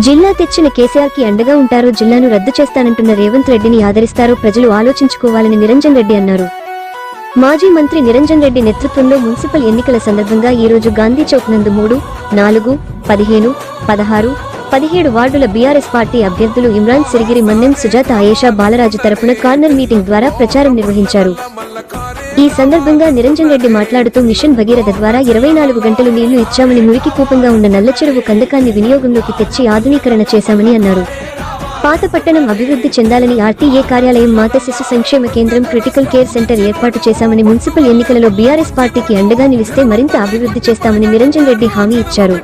జిల్లా తెచ్చిన కేసీఆర్ కి అండగా ఉంటారో జిల్లాను రద్దు చేస్తానంటున్న రేవంత్ రెడ్డిని ఆదరిస్తారో ప్రజలు ఆలోచించుకోవాలని నిరంజన్ రెడ్డి అన్నారు. మాజీ మంత్రి నిరంజన్ రెడ్డి నేతృత్వంలో మున్సిపల్ ఎన్నికల సందర్భంగా ఈ రోజు గాంధీ చౌక్ నందు 3, 4, 15, 16, 17 వార్డుల బీఆర్ఎస్ పార్టీ అభ్యర్థులు ఇమ్రాన్ సిరిగిరి, మన్నెం సుజాత, ఆయేషా బాలరాజు తరపున కార్నర్ మీటింగ్ ద్వారా ప్రచారం నిర్వహించారు. ఈ సందర్భంగా నిరంజన్ రెడ్డి మాట్లాడుతూ మిషన్ భగీరథ ద్వారా 24 గంటలు నీళ్లు ఇచ్చామని, మురికి కూపంగా ఉన్న నల్లచెరువు కందకాన్ని వినియోగంలోకి తెచ్చి ఆధునీకరణ చేశామని అన్నారు. పాత పట్టణం అభివృద్ధి చెందాలని ఆర్టీఏ కార్యాలయం, మాత శిశు సంక్షేమ కేంద్రం, క్రిటికల్ కేర్ సెంటర్ ఏర్పాటు చేశామని, మున్సిపల్ ఎన్నికలలో బీఆర్ఎస్ పార్టీకి అండగా నిలిస్తే మరింత అభివృద్ధి చేస్తామని నిరంజన్ రెడ్డి హామీ ఇచ్చారు.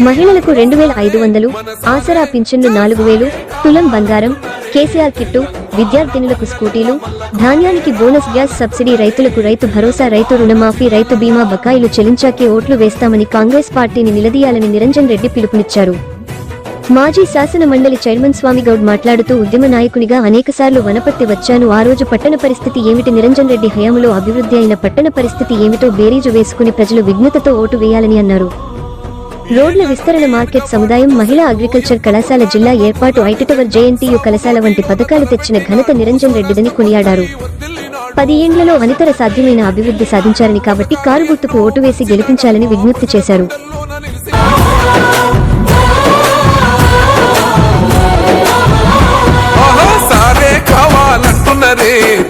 మహిళలకు 2500, ఆసరా పింఛన్లు 4000, తులం బంగారం, కేసీఆర్ కిట్టు, విద్యార్థినులకు స్కూటీలు, ధాన్యానికి బోనస్, గ్యాస్ సబ్సిడీ, రైతులకు రైతు భరోసా, రైతు రుణమాఫీ, రైతు బీమా బకాయిలు చెల్లించాకే ఓట్లు వేస్తామని కాంగ్రెస్ పార్టీని నిలదీయాలని నిరంజన్ రెడ్డి పిలుపునిచ్చారు. మాజీ శాసన మండలి చైర్మన్ స్వామిగౌడ్ మాట్లాడుతూ ఉద్యమ నాయకునిగా అనేకసార్లు వనపర్తి వచ్చాను. ఆ రోజు పట్టణ పరిస్థితి ఏమిటి, నిరంజన్ రెడ్డి హయాంలో అభివృద్ధి అయిన పట్టణ పరిస్థితి ఏమిటో బేరీజు వేసుకుని ప్రజలు విజ్ఞతతో ఓటు వేయాలని అన్నారు. రోడ్ల విస్తరణ, మార్కెట్ సముదాయం, మహిళా అగ్రికల్చర్ కళాశాల, జిల్లా ఏర్పాటు, ఐటీటవర్, జేఎన్టీయూ కళాశాల వంటి పథకాలు తెచ్చిన ఘనత నిరంజన్ రెడ్డిదని కొనియాడారు. 10 ఏండ్లలో అనితర సాధ్యమైన అభివృద్ధి సాధించారని, కాబట్టి కారు గుర్తుకు ఓటు వేసి గెలిపించాలని విజ్ఞప్తి చేశారు.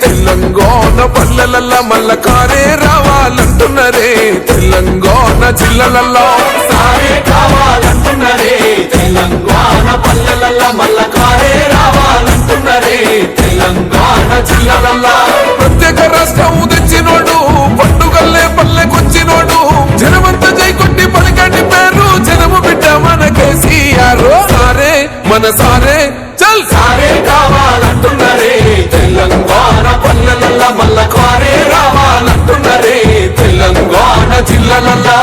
తెలంగాణ పల్లెలల్ల మల్ల కారే రావాలంటున్నరే, తెలంగాణ జిల్లలల్లో సారే కావాలంటున్నరే, తెలంగాణ పల్లెలల్ల మల్ల కారే రావాలంటున్నరే, తెలంగాణ జిల్లలల్లో ప్రత్యేక రాష్ట్రం తెచ్చినోడు, పండుగల్లే పల్లెకొచ్చినోడు, జనమంతా జైకొట్టి పలికండి పేరు, జనము బిడ్డ మన కేసీఆర్. సారే మన సారే చల్ సారే కావాలంటున్నరే, తెలంగాణ పల్లెలల్ల మల్ల కారే రావాలంటున్నరే, తెలంగాణ జిల్లలల్లో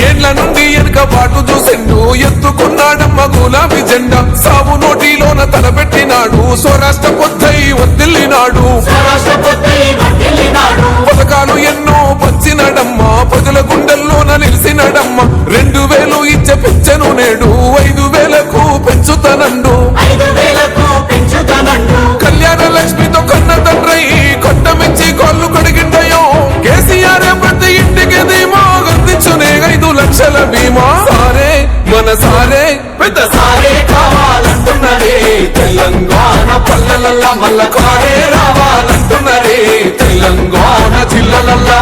ఏండ్ల నుండి వెనుక బాటు చూసిండు, ఎత్తుకున్నాడమ్మ గులాబీ జెండా, సాగు నోటిలోన తలపెట్టినాడు, స్వరాష్ట్ర పొద్దై వదిలినాడు, పథకాలు ఎన్నో పంచినడమ్మ, ప్రజల గుండెల్లోన నిలిసినడమ్మ, 2000 ఇచ్చే పెంచను నేడు 5000కు పెంచుతానండు, కళ్యాణ లక్ష్మితో కన్న తండ్రై కొట్టమించి కాళ్ళు కడిగిండయో, కేసీఆర్ ప్రతి ఇంటికి ధీమా అందించునే 5 లక్షల బీమా. సారే మన సారే పెద్ద సారే కావాలంటున్నరే, తెలంగాణ పల్లెలల్ల మల్ల కారే రావాలంటున్నరే, తెలంగాణ జిల్లలల్లా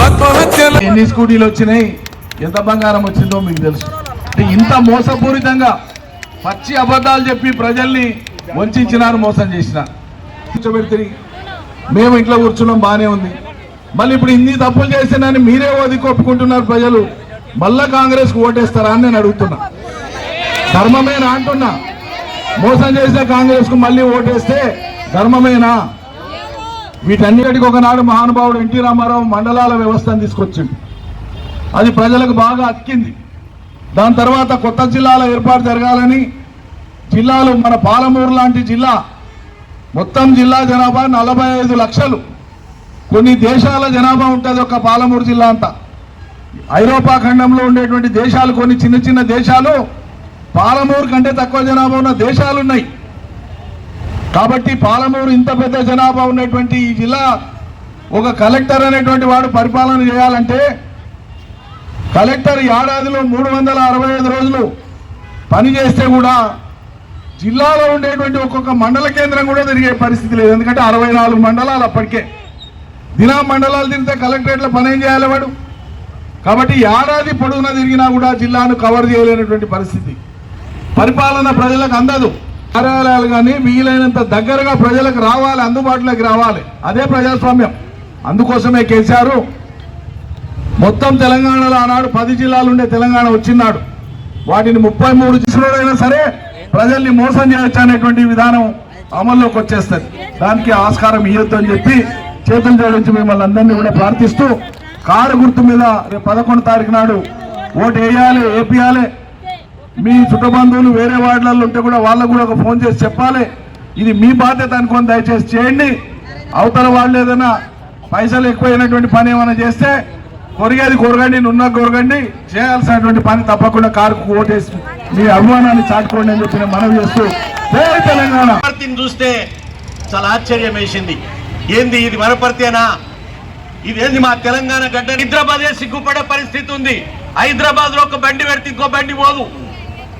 ఆత్మహత్యలు. ఎన్ని స్కూటీలు వచ్చినాయి, ఎంత బంగారం వచ్చిందో మీకు తెలుసు. ఇంత మోసపూరితంగా పచ్చి అబద్ధాలు చెప్పి ప్రజల్ని వంచినారు, మోసం చేసినారు. కూర్చోబెడితే మేము ఇంట్లో కూర్చున్నాం, బాగానే ఉంది. మళ్ళీ ఇప్పుడు ఇన్ని తప్పులు చేసినాని మీరే ఓదికి ఒప్పుకుంటున్నారు ప్రజలు, మళ్ళా కాంగ్రెస్కు ఓటేస్తారా అని నేను అడుగుతున్నా. ధర్మమేనా అంటున్నా, మోసం చేసిన కాంగ్రెస్కు మళ్ళీ ఓటేస్తే ధర్మమేనా? వీటన్నిటికి ఒకనాడు మహానుభావుడు ఎన్టీ రామారావు మండలాల వ్యవస్థను తీసుకొచ్చింది, అది ప్రజలకు బాగా అక్కింది. దాని తర్వాత కొత్త జిల్లాల ఏర్పాటు జరగాలని, జిల్లాలు మన పాలమూరు లాంటి జిల్లా, మొత్తం జిల్లా జనాభా 45 లక్షలు, కొన్ని దేశాల జనాభా ఉంటుంది ఒక పాలమూరు జిల్లా అంతా. ఐరోపా ఖండంలో ఉండేటువంటి దేశాలు, కొన్ని చిన్న చిన్న దేశాలు పాలమూరు కంటే తక్కువ జనాభా ఉన్న దేశాలు ఉన్నాయి. కాబట్టి పాలమూరు ఇంత పెద్ద జనాభా ఉన్నటువంటి ఈ జిల్లా, ఒక కలెక్టర్ అనేటువంటి వాడు పరిపాలన చేయాలంటే, కలెక్టర్ ఏడాదిలో 365 రోజులు పని చేస్తే కూడా జిల్లాలో ఉండేటువంటి ఒక్కొక్క మండల కేంద్రం కూడా తిరిగే పరిస్థితి లేదు. ఎందుకంటే 64 మండలాలు, అప్పటికే దినా మండలాలు తిరిగితే కలెక్టరేట్లో పని ఏం చేయాలి వాడు. కాబట్టి ఏడాది పొడవునా తిరిగినా కూడా జిల్లాను కవర్ చేయలేనటువంటి పరిస్థితి. పరిపాలన ప్రజలకు అందదు. కార్యాలయాలు కానీ వీలైనంత దగ్గరగా ప్రజలకు రావాలి, అందుబాటులోకి రావాలి. అదే ప్రజాస్వామ్యం. అందుకోసమే కేసీఆర్ మొత్తం తెలంగాణలో ఆనాడు 10 జిల్లాలు ఉండే తెలంగాణ వచ్చినాడు. వాటిని 33 జిల్లాలైనా సరే ప్రజల్ని మోసం చేయొచ్చు అనేటువంటి విధానం అమల్లోకి వచ్చేస్తుంది. దానికి ఆస్కారం ఇవ్వద్దు అని చెప్పి చేతులు జోడించి మిమ్మల్ని అందరినీ కూడా ప్రార్థిస్తూ కారు గుర్తు మీద రేపు 11 తారీఖు నాడు ఓటు వేయాలి, వేపియాలి. మీ చుట్టబంధువులు వేరే వార్డులలో ఉంటే కూడా వాళ్ళకు కూడా ఒక ఫోన్ చేసి చెప్పాలి. ఇది మీ బాధ్యత అనుకొని దయచేసి చేయండి. అవతల వాళ్ళు ఏదైనా పైసలు ఎక్కువైనటువంటి పని ఏమైనా చేస్తే కొరిగేది కొరగండి, నున్న కొరగండి, చేయాల్సినటువంటి పని తప్పకుండా కారుకు ఓటేసి మీ అభిమానాన్ని చాటుకోండి అని చెప్పి నేను మనవి చేస్తూ జై తెలంగాణ. చూస్తే చాలా ఆశ్చర్యం వేసింది. ఏంది ఇది వనపర్తేనా? ఇదేంది మా తెలంగాణ గడ్డ? హైదరాబాదే సిగ్గుపడే పరిస్థితి ఉంది. హైదరాబాద్ లో ఒక బండి పెడితే ఇంకో బండి పోదు.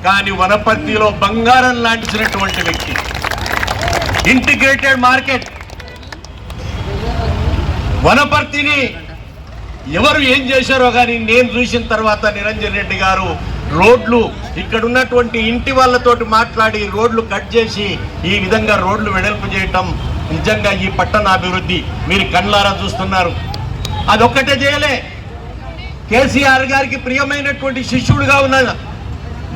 కానీ వనపర్తిలో బంగారం లాంటినటువంటి వ్యక్తి, ఇంటిగ్రేటెడ్ మార్కెట్. వనపర్తిని ఎవరు ఏం చేశారో కానీ నేను చూసిన తర్వాత నిరంజన్ రెడ్డి గారు రోడ్లు ఇక్కడ ఉన్నటువంటి ఇంటి వాళ్ళతోటి మాట్లాడి రోడ్లు కట్ చేసి ఈ విధంగా రోడ్లు వెడల్పు చేయటం నిజంగా ఈ పట్టణ అభివృద్ధి మీరు కళ్ళారా చూస్తున్నారు. అదొక్కటే చేయలే. కేసీఆర్ గారికి ప్రియమైనటువంటి శిష్యుడిగా ఉన్న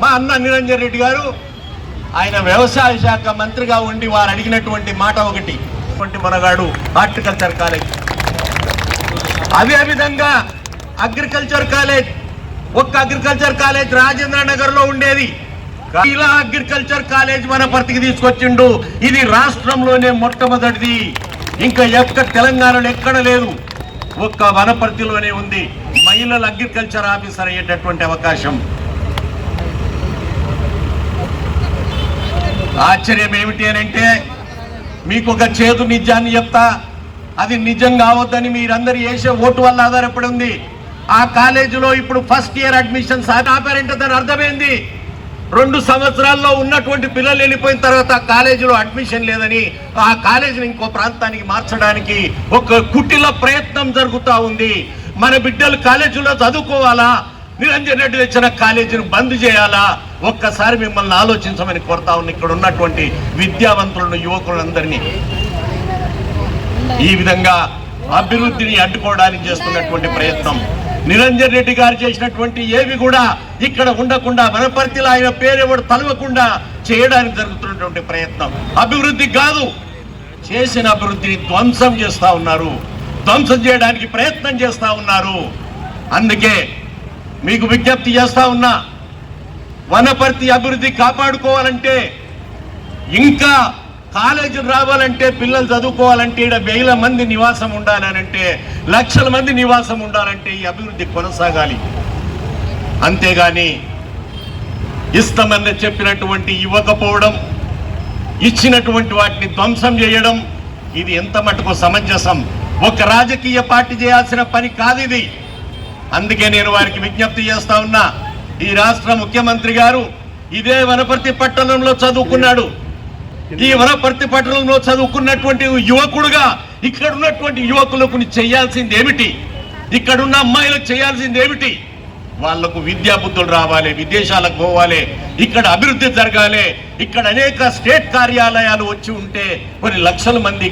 మా అన్న నిరంజన్ రెడ్డి గారు, ఆయన వ్యవసాయ శాఖ మంత్రిగా ఉండి వారు అడిగినటువంటి మాట ఒకటి, మనగాడు హార్టికల్చర్ కాలేజ్, అదే విధంగా అగ్రికల్చర్ కాలేజ్, ఒక్క అగ్రికల్చర్ కాలేజ్ రాజేంద్ర నగర్ లో ఉండేది. ఇలా అగ్రికల్చర్ కాలేజ్ వనపర్తికి తీసుకొచ్చిండు. ఇది రాష్ట్రంలోనే మొట్టమొదటిది. ఇంకా ఎక్కడ తెలంగాణలో ఎక్కడ లేదు, ఒక్క వనపర్తిలోనే ఉంది. మహిళల అగ్రికల్చర్ ఆఫీసర్ అయ్యేటటువంటి అవకాశం. ఆశ్చర్యం ఏమిటి అని అంటే, మీకు ఒక చేదు నిజాన్ని చెప్తా. అది నిజం కావద్దని మీరందరూ వేసే ఓటు వల్ల ఆధారపడి ఉంది. ఆ కాలేజీలో ఇప్పుడు ఫస్ట్ ఇయర్ అడ్మిషన్స్ ఆపారంటే దాని అర్థమైంది 2 సంవత్సరాల్లో ఉన్నటువంటి పిల్లలు వెళ్ళిపోయిన తర్వాత ఆ కాలేజీలో అడ్మిషన్ లేదని ఆ కాలేజీని ఇంకో ప్రాంతానికి మార్చడానికి ఒక కుటిల ప్రయత్నం జరుగుతూ ఉంది. మన బిడ్డలు కాలేజీలో చదువుకోవాలా, నిరంజన్ రెడ్డి తెచ్చిన కాలేజీని బంద్ చేయాలా? ఒక్కసారి మిమ్మల్ని ఆలోచించమని కోరుతా ఉంది. ఇక్కడ ఉన్నటువంటి విద్యావంతులను, యువకులందరినీ ఈ విధంగా అభివృద్ధిని అడ్డుకోవడానికి చేస్తున్నటువంటి ప్రయత్నం, నిరంజన్ రెడ్డి గారు చేసినటువంటి ఏవి కూడా ఇక్కడ ఉండకుండా వనపర్తిలో ఆయన పేరెవడు తలవకుండా చేయడానికి జరుగుతున్నటువంటి ప్రయత్నం అభివృద్ధి కాదు. చేసిన అభివృద్ధిని ధ్వంసం చేస్తా ఉన్నారు, ధ్వంసం చేయడానికి ప్రయత్నం చేస్తా ఉన్నారు. అందుకే మీకు విజ్ఞప్తి చేస్తా ఉన్నా, వనపర్తి అభివృద్ధి కాపాడుకోవాలంటే, ఇంకా కాలేజీలు రావాలంటే, పిల్లలు చదువుకోవాలంటే, ఇక్కడ 1000 మంది నివాసం ఉండాలనంటే, లక్షల మంది నివాసం ఉండాలంటే ఈ అభివృద్ధి కొనసాగాలి. అంతేగాని ఇస్తామని చెప్పినటువంటి ఇవ్వకపోవడం, ఇచ్చినటువంటి వాటిని ధ్వంసం చేయడం, ఇది ఎంత మటుకు సమంజసం? ఒక రాజకీయ పార్టీ చేయాల్సిన పని కాదు ఇది. అందుకే నేను వారికి విజ్ఞప్తి చేస్తా ఉన్నా, ఈ రాష్ట్ర ముఖ్యమంత్రి గారు ఇదే వనపర్తి పట్టణంలో చదువుకున్నాడు. ఈ వనపర్తి పట్టణంలో చదువుకున్నటువంటి యువకుడుగా ఇక్కడ ఉన్నటువంటి యువకులకు చేయాల్సింది ఏమిటి? ఇక్కడున్న అమ్మాయిలకు చేయాల్సింది ఏమిటి? వాళ్లకు విద్యా బుద్ధులు రావాలి, విదేశాలకు పోవాలి, ఇక్కడ అభివృద్ధి జరగాలి. ఇక్కడ అనేక స్టేట్ కార్యాలయాలు వచ్చి ఉంటే కొన్ని లక్షల మంది